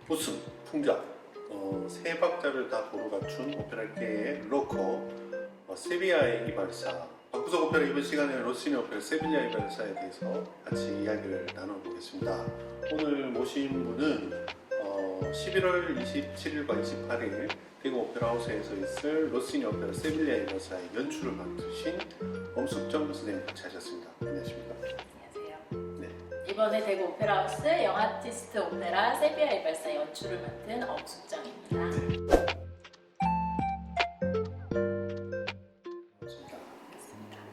웃음, 풍자, 세 박자를 다 도로 갖춘 오페라계의 로커 세비야의 이발사. 박구석 오페라 이번 시간에 로시니 오페라 세비야 이발사에 대해서 같이 이야기를 나눠보겠습니다. 오늘 모신 분은 11월 27일과 28일 대구 오페라하우스에서 있을 로시니 오페라 세비야 이발사의 연출을 맡으신 엄숙정 선생님 같이 하셨습니다. 안녕하십니까? 안녕하세요. 네. 이번에 대구 오페라하우스 영아티스트 오페라 세비야 이발사 연출을 맡은 엄숙정입니다. 반갑습니다.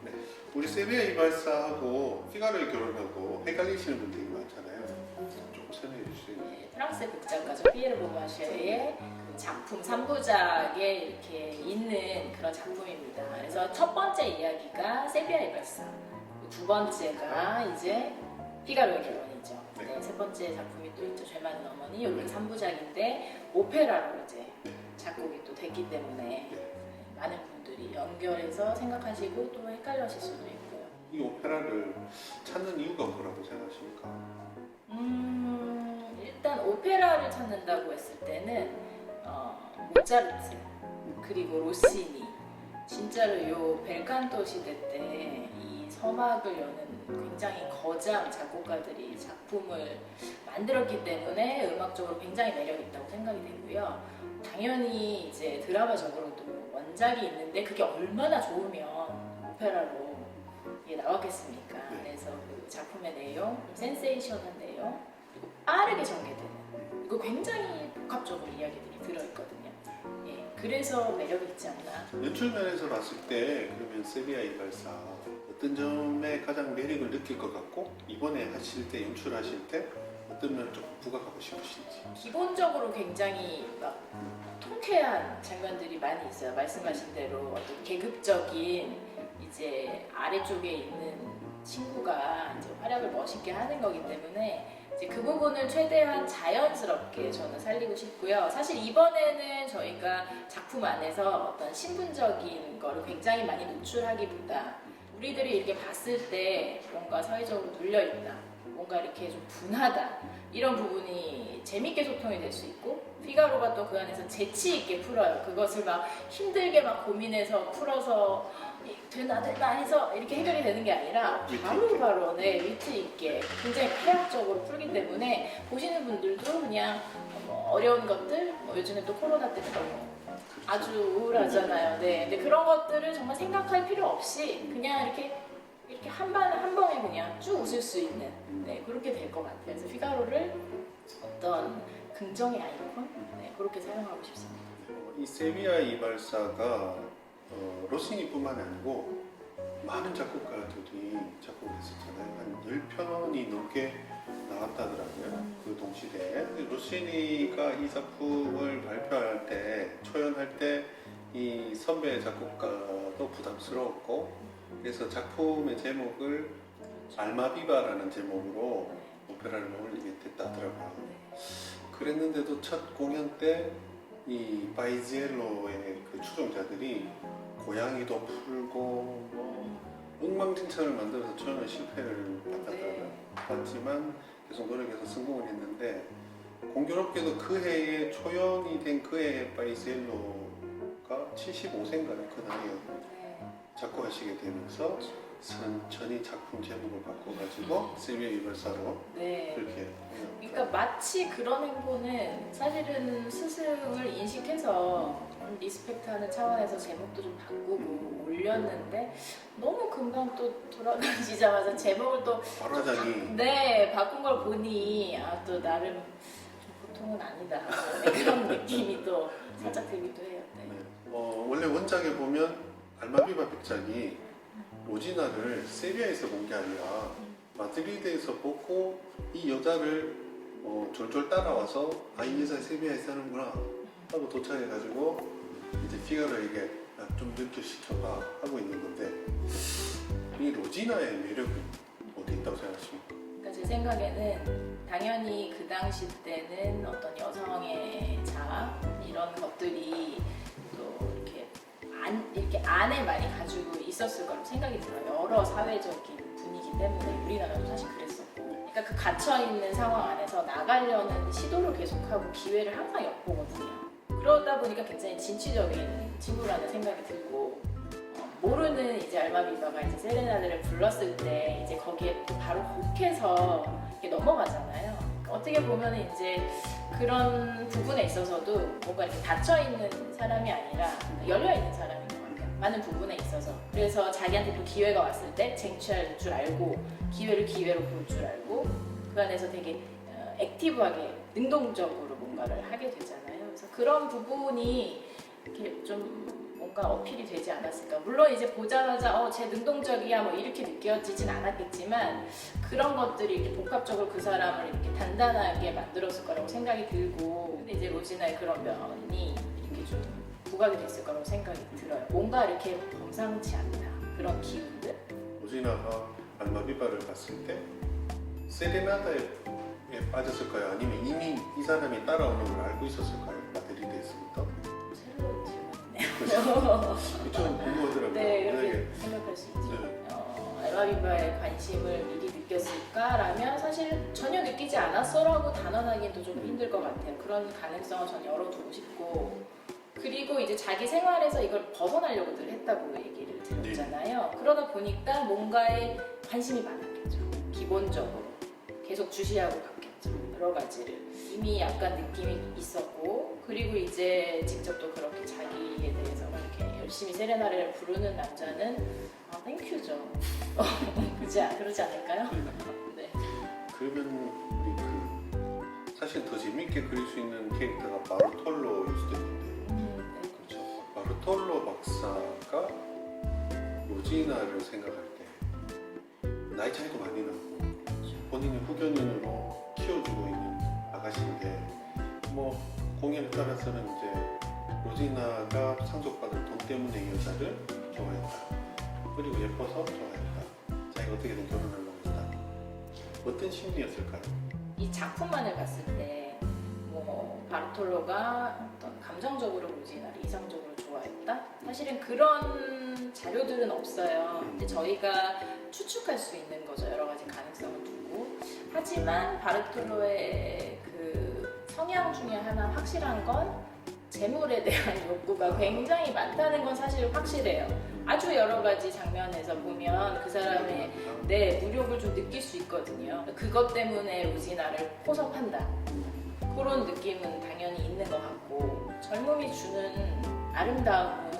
네. 우리 세비야 이발사하고 피가로의 결혼하고 헷갈리시는 분들이 많잖아요. 좀 설명해 주세요. 네, 프랑스 극작가 피에르 보마쉐의 그 작품 3부작에 이렇게 있는 그런 작품입니다. 그래서 첫 번째 이야기가 세비야 이발사, 두 번째가 이제 피가로의 결혼이죠. 네, 세 번째 작품이 또 있죠. 죄 많은 어머니. 이렇게 3부작인데 오페라로 이제 작곡이 또 됐기 때문에 많은 분들이 연결해서 생각하시고 또 헷갈려하실 수도 있고요. 이 오페라를 찾는 이유가 뭐라고 생각하십니까? 일단 오페라를 찾는다고 했을 때는 모차르트 그리고 로시니, 진짜로 요 벨칸토 시대 때 이 서막을 여는 굉장히 거장 작곡가들이 작품을 만들었기 때문에 음악적으로 굉장히 매력 있다고 생각이 되고요. 당연히 이제 드라마적으로도 원작이 있는데 그게 얼마나 좋으면 오페라로 이게 나왔겠습니까? 그래서 그 작품의 내용, 센세이션한 내용, 그리고 빠르게 전개되는, 이거 굉장히 복합적으로 이야기들이 들어있거든요. 예, 그래서 매력이 있지 않나. 연출 면에서 봤을 때 그러면 세비야 이발사 어떤 점에 가장 매력을 느낄 것 같고 이번에 하실 때 연출하실 때 어떤 면을 좀 부각하고 싶으신지. 기본적으로 굉장히 막 통쾌한 장면들이 많이 있어요. 말씀하신 대로 어떤 계급적인 이제 아래쪽에 있는 친구가 이제 활약을 멋있게 하는 거기 때문에 이제 그 부분을 최대한 자연스럽게 저는 살리고 싶고요. 사실 이번에는 저희가 작품 안에서 어떤 신분적인 거를 굉장히 많이 노출하기보다 우리들이 이렇게 봤을 때 뭔가 사회적으로 눌려있다, 뭔가 이렇게 좀 분하다, 이런 부분이 재밌게 소통이 될 수 있고, 피가로가 또 그 안에서 재치 있게 풀어요. 그것을 막 힘들게 막 고민해서 풀어서 되나 해서 이렇게 해결이 되는 게 아니라 바로 네, 위트 있게 굉장히 쾌락적으로 풀기 때문에 보시는 분들도 그냥 뭐 어려운 것들, 뭐 요즘에 또 코로나 때문에 너무 아주 우울하잖아요. 네, 근데 그런 것들을 정말 생각할 필요 없이 그냥 이렇게 한 번에 그냥 쭉 웃을 수 있는, 네, 그렇게 될 것 같아요. 그래서 피가로를 어떤 긍정의 아이콘, 네, 그렇게 사용하고 싶습니다. 이 세비야 이발사가 로시니뿐만 아니고 많은 작곡가들이 작곡을 했었잖아요. 한 10편이 넘게 나왔다더라고요. 그 동시대에. 로시니가 이 작품을 발표할 때, 초연할 때 이 선배 작곡가도 부담스러웠고, 그래서 작품의 제목을 알마비바라는 제목으로 오페라를 올리게 됐다 하더라고요. 그랬는데도 첫 공연 때 이 바이지엘로의 그 추종자들이 고양이도 풀고 뭐 엉망진창을 만들어서 처음에 실패를 받았지만 계속 노력해서 성공을 했는데, 공교롭게도 그 해에 초연이 된 그 해에 바이지엘로가 75세인가요? 그 나이에 작곡하시게 되면서 천천히 작품 제목을 바꿔가지고 세비야 이발사로 그렇게. 그러니까 마치 그런 행보는 사실은 스승을 인식해서 리스펙트하는 차원에서 제목도 좀 바꾸고 올렸는데 너무 금방 또 돌아가시자마자 제목을 또 발화장이 바꾼 걸 보니 또 나름 좀 보통은 아니다, 그런 느낌이 또 살짝 들기도 해요. 원래 원작에 보면 알마비바 백작이 로지나를 세비야에서 본 게 아니라 마드리드에서 보고 이 여자를 졸졸 따라와서 이 여자 세비야에서 하는구나 하고 도착해가지고 이제 피가로에게 좀 연결시켜봐 하고 있는 건데, 이 로지나의 매력은 어디 있다고 생각하십니까? 그러니까 제 생각에는 당연히 그 당시 때는 어떤 여성의 자아 이런 것들이 또 이렇게 안에 많이 가지고 있었을 거라고 생각이 들어요. 여러 사회적인 분위기 때문에 우리나라도 사실 그랬었고. 그러니까 그 갇혀 있는 상황 안에서 나가려는 시도를 계속하고 기회를 항상 엿보거든요. 그러다 보니까 굉장히 진취적인 친구라는 생각이 들고 모르는 이제 알마비바가 이제 세레나데를 불렀을 때 이제 거기에 또 바로 혹해서 이렇게 넘어가잖아요. 어떻게 보면 이제 그런 부분에 있어서도 뭔가 이렇게 닫혀 있는 사람이 아니라 열려 있는 사람인 것 같아요. 많은 부분에 있어서. 그래서 자기한테 또 기회가 왔을 때 쟁취할 줄 알고 기회를 기회로 볼 줄 알고 그 안에서 되게 액티브하게 능동적으로 뭔가를 하게 되잖아요. 그래서 그런 부분이 이렇게 좀 뭔가 어필이 되지 않았을까. 물론 이제 보자마자 쟤 능동적이야 뭐 이렇게 느껴지진 않았겠지만 그런 것들이 이렇게 복합적으로 그 사람을 이렇게 단단하게 만들었을 거라고 생각이 들고 근데 이제 로지나의 그런 면이 이렇게 좀 부각이 됐을 거라고 생각이 들어요. 뭔가 이렇게 범상치 않다 그런 기운들. 로지나가 알마비바를 봤을 때 세레나다에 빠졌을까요? 아니면 이미 이 사람이 따라오는 걸 알고 있었을까요? 마드리드에서부터? 새로운 질문이네요. 좀 궁금하더라고요. 네, 그렇게 생각할 수 있죠. 알마비바의 관심을 미리 느꼈을까라면 사실 전혀 느끼지 않았어라고 단언하기도 좀 힘들 것 같아요. 그런 가능성을 전 열어두고 싶고 그리고 이제 자기 생활에서 이걸 벗어나려고들 했다고 얘기를 들었잖아요. 그러다 보니까 뭔가에 관심이 많았겠죠. 기본적으로 계속 주시하고 갔겠죠. 여러 가지를 이미 약간 느낌이 있었고 그리고 이제 직접 또 그렇게 자기에 대해서 이렇게 열심히 세레나를 부르는 남자는 땡큐죠. 그러지 않을까요? 네. 그러면 우리 사실 더 재밌게 그릴 수 있는 캐릭터가 마르톨로일 수도 있는데 네. 그렇죠. 마르톨로 박사가 로지나를 생각할 때 나이 차이도 많이 나고 본인이 후견인으로 키워주고 있는 아가씨인데 뭐 공연에 따라서는 이제 로지나가 상속받은 돈 때문에 이 여자를 좋아했다. 그리고 예뻐서 좋아했다. 자기가 어떻게든 결혼하려고 했다. 어떤 심리였을까요? 이 작품만을 봤을 때 뭐 바르톨로가 어떤 감정적으로 로지나를 이상적으로 좋아했다? 사실은 그런 자료들은 없어요. 근데 저희가 추측할 수 있는 거죠. 여러 가지 가능성을 두고. 하지만 바르톨로의 그 성향 중에 하나 확실한 건 재물에 대한 욕구가 굉장히 많다는 건 사실 확실해요. 아주 여러 가지 장면에서 보면 그 사람의 무력을 좀 느낄 수 있거든요. 그것 때문에 로지나를 포섭한다. 그런 느낌은 당연히 있는 것 같고 젊음이 주는 아름다움은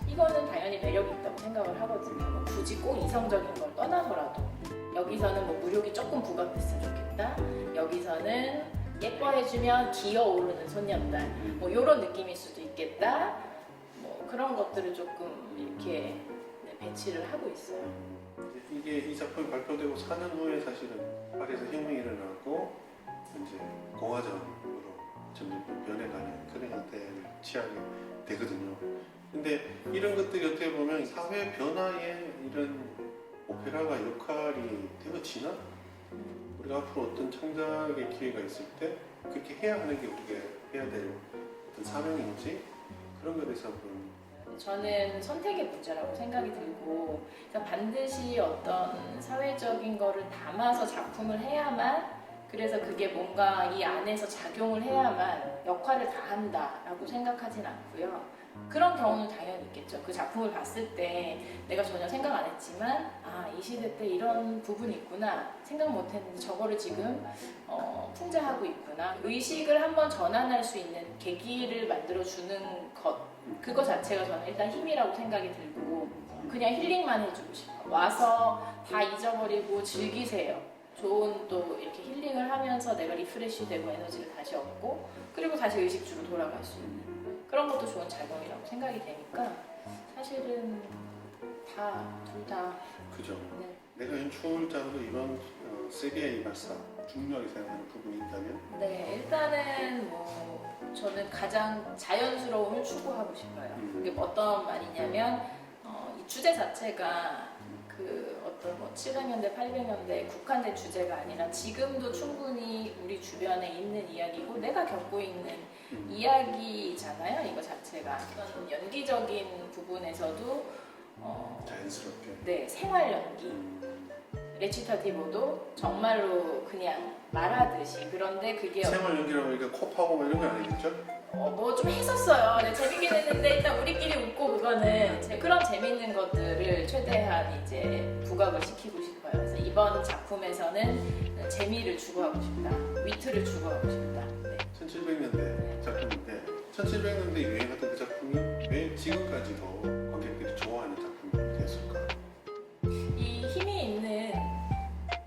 이거는 당연히 매력이 있다고 생각을 하거든요. 뭐 굳이 꼭 이성적인 걸 떠나서라도 여기서는 뭐 무력이 조금 부각됐으면 좋겠다. 여기서는 예뻐해주면 기어오르는 소년단 뭐 이런 느낌일 수도 있겠다. 뭐 그런 것들을 조금 이렇게 배치를 하고 있어요. 이게 이 작품이 발표되고 4년 후에 사실은 파리에서 혁명이 일어나고 이제 공화정으로 점점 변해가는 그런 형태를 취하게 되거든요. 근데 이런 것들이 어떻게 보면 사회 변화에 이런 오페라가 역할이 되어지나? 우리가 앞으로 어떤 창작의 기회가 있을 때 그렇게 해야 하는 게 우리가 해야 될 어떤 사명인지 그런 것에 대해서 한번 저는 선택의 문제라고 생각이 들고 그러니까 반드시 어떤 사회적인 거를 담아서 작품을 해야만 그래서 그게 뭔가 이 안에서 작용을 해야만 역할을 다 한다라고 생각하진 않고요. 그런 경우는 당연히 있겠죠. 그 작품을 봤을 때 내가 전혀 생각 안 했지만 이 시대 때 이런 부분이 있구나 생각 못 했는데 저거를 지금 풍자하고 있구나 의식을 한번 전환할 수 있는 계기를 만들어주는 것 그거 자체가 저는 일단 힘이라고 생각이 들고 그냥 힐링만 해주고 싶어. 와서 다 잊어버리고 즐기세요. 좋은 또 이렇게 힐링을 하면서 내가 리프레시 되고 에너지를 다시 얻고 그리고 다시 의식주로 돌아갈 수 있는 그런 것도 좋은 작용이라고 생각이 되니까 사실은 둘 다 그죠. 네. 내가 연출자로 이번 세비야의 이발사 중요하게 생각하는 부분이 있다면 네, 일단은 뭐 저는 가장 자연스러움을 추구하고 싶어요. 그게 어떤 말이냐면 이 주제 자체가 그 어떤 뭐 700년대, 800년대 국한된 주제가 아니라 지금도 충분히 우리 주변에 있는 이야기고 내가 겪고 있는 이야기잖아요. 이거 자체가 어떤 연기적인 부분에서도 자연스럽게 네, 생활 연기 레치타티보도 정말로 그냥 말하듯이. 그런데 그게 생활 연기라고 이게 코 파고 뭐 이런 거 아니겠죠? 뭐 좀 했었어요. 네, 재밌긴 했는데 일단 우리끼리 웃고 그거는 그런 재밌는 것들을 최대한 이제 부각을 시키고 싶어요. 그래서 이번 작품에서는 재미를 추구하고 싶다, 위트를 추구하고 싶다. 네. 1700년대 작품인데 1700년대 유행했던 그 작품이 왜 지금까지도 관객들이 좋아하는 작품이 되었을까? 이 힘이 있는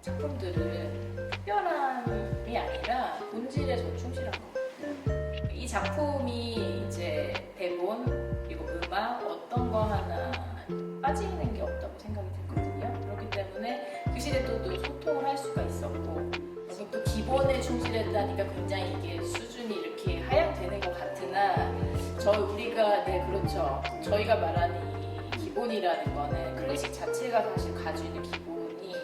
작품들은 특별함이 아니라 본질에 더 충실한 거. 이 작품이 이제 대본 그리고 음악 어떤 거 하나 빠지는 게 없다고 생각이 들거든요. 그렇기 때문에 그 시대 또 소통을 할 수가 있었고 그리고 또 기본에 충실했다니까 굉장히 이게 수준이 이렇게 하향되는 것 같으나 우리가 네 그렇죠. 저희가 말하는 이 기본이라는 거는 클래식 자체가 사실 가지고 있는 기본이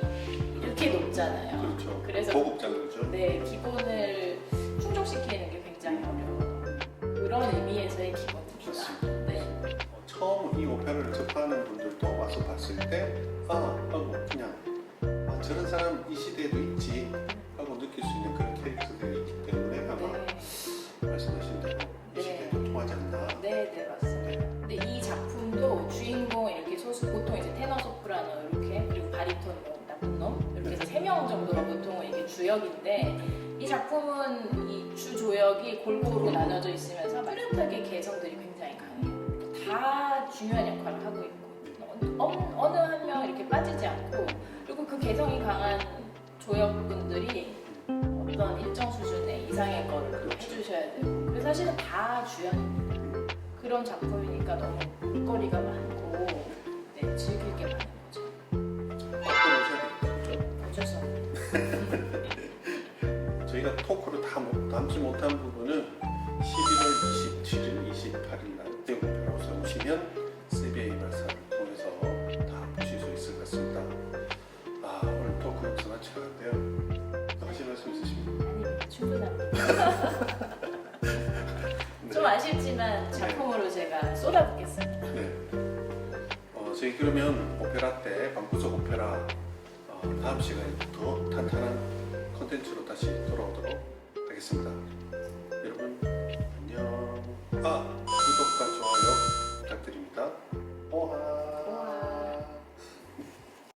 이렇게 높잖아요. 그렇죠. 그래서 고급 장르죠. 네 기본을 충족시키는 게 굉장히 어려워요. 그런 의미에서의 기본입니다. 맞습니다. 네. 처음 이 오페라를 접하는 분들도 와서 봤을 때 하고 그냥 저런 사람 이 시대에도 있지 하고 느낄 수 있는 그런 캐릭터들이 있기 때문에 아마 말씀하신 대로 이 네. 시대에도 통하지 않나. 네, 맞습니다. 근데 이 작품도 주인공 이렇게 보통 이제 테너 소프라노 이렇게 그리고 바리톤 나쁜 놈 이렇게 해서 3명 정도가 보통 이게 주역인데 이 작품은 이 주 조역이 골고루 나눠져 있으면서 뚜렷하게 개성들이 굉장히 강해요. 다 중요한 역할을 하고 있고 어느 한 명 이렇게 빠지지 않고 그리고 그 개성이 강한 조역분들이 어떤 일정 수준의 이상의 거를 또 해주셔야 되고 그래서 사실은 다 주연입니다. 그런 작품이니까 너무 볼거리가 많고 네, 즐길 게 많은 거죠. 앞으로 오셔야 되겠죠. 어쩔 수 없는. 저희가 토크로 다 담지 못한 부분은 11월 27일, 28일 날 오페라하우스에 오시면 세비야 이발사를 통해서 다 보실 수 있을 것 같습니다. 오늘 토크 여기서 마쳐야겠는데요. 또 하실 말씀 있으십니까? 아닙니다. 충분합니다. 좀 아쉽지만 작품으로 제가 쏟아붓겠습니다. 네. 저희 그러면 오페라 때 방구석 오페라 다음 시간에 더 탄탄한 컨텐츠로 다시 돌아오도록 하겠습니다. 여러분 안녕. 구독과 좋아요 부탁드립니다. 오하.